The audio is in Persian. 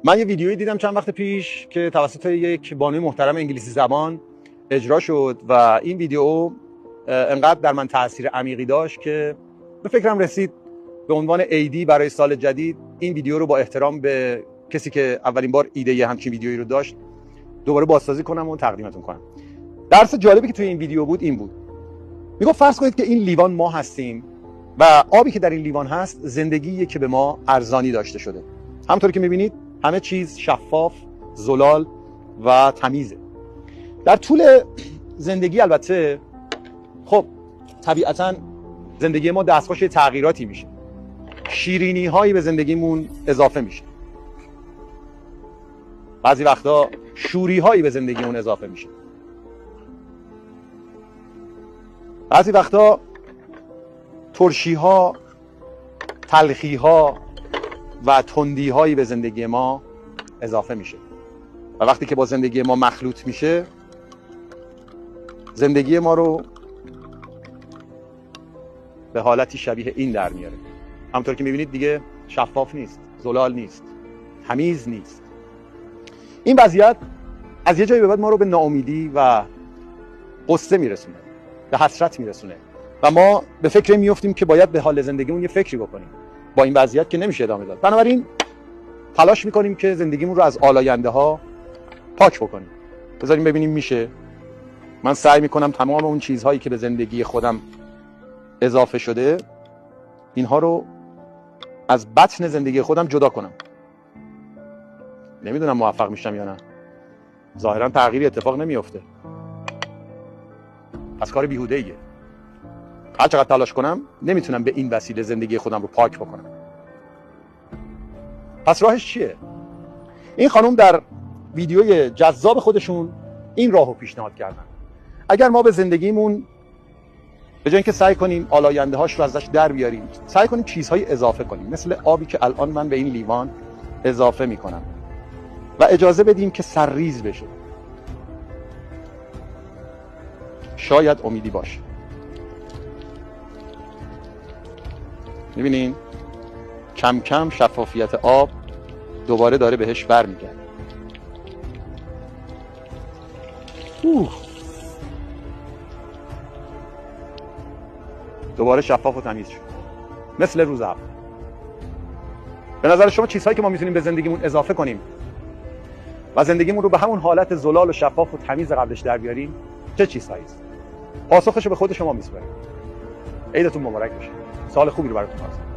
من یه ویدیویی دیدم چند وقت پیش که توسط یک بانوی محترم انگلیسی زبان اجرا شد و این ویدیو انقدر در من تاثیر عمیقی داشت که به فکرم رسید به عنوان عیدی برای سال جدید این ویدیو رو با احترام به کسی که اولین بار ایده همچین ویدیویی رو داشت دوباره بازسازی کنم و تقدیمتون کنم. درس جالبی که توی این ویدیو بود این بود. میگفت فرض کنید که این لیوان ما هستیم و آبی که در این لیوان هست زندگیه که به ما ارزانی داشته شده. همونطور که می‌بینید همه چیز شفاف، زلال و تمیزه. در طول زندگی البته خب طبیعتاً زندگی ما دستخوش تغییراتی میشه. شیرینی هایی به زندگیمون اضافه میشه. بعضی وقتا شوری هایی به زندگیمون اضافه میشه. بعضی وقتا ترشی ها، تلخی ها و تندی هایی به زندگی ما اضافه میشه. و وقتی که با زندگی ما مخلوط میشه زندگی ما رو به حالتی شبیه این در میاره. همونطور که میبینید دیگه شفاف نیست، زلال نیست، تمیز نیست. این وضعیت از یه جایی به بعد ما رو به ناامیدی و غصه میرسونه، به حسرت میرسونه و ما به فکر میفتیم که باید به حال زندگیمون یه فکری بکنیم. با این وضعیت که نمیشه ادامه داد. بنابراین تلاش میکنیم که زندگیمون رو از آلاینده ها پاک بکنیم. بذاریم ببینیم میشه. من سعی میکنم تمام اون چیزهایی که به زندگی خودم اضافه شده اینها رو از بطن زندگی خودم جدا کنم. نمیدونم موفق میشم یا نه. ظاهرا تغییری اتفاق نمیفته. پس کار بیهوده ایه. هر چقدر تلاش کنم نمیتونم به این وسیله زندگی خودم رو پاک بکنم. پس راهش چیه؟ این خانم در ویدیوی جذاب خودشون این راهو پیشنهاد کردن. اگر ما به زندگیمون به جای اینکه سعی کنیم آلاینده هاش رو ازش در بیاریم، سعی کنیم چیزهای اضافه کنیم، مثل آبی که الان من به این لیوان اضافه میکنم و اجازه بدیم که سرریز بشه، شاید امیدی باشه. میبینین کم کم شفافیت آب دوباره داره بهش برمیگرده. دوباره شفاف و تمیز شد مثل روز اول. به نظر شما چیزهایی که ما میتونیم به زندگیمون اضافه کنیم و زندگیمون رو به همون حالت زلال و شفاف و تمیز قبلش در بیاریم چه چیزهایی است؟ پاسخش رو به خود شما میسپارم. عیدتون مبارک باشه. سال خوبی رو براتون آرزو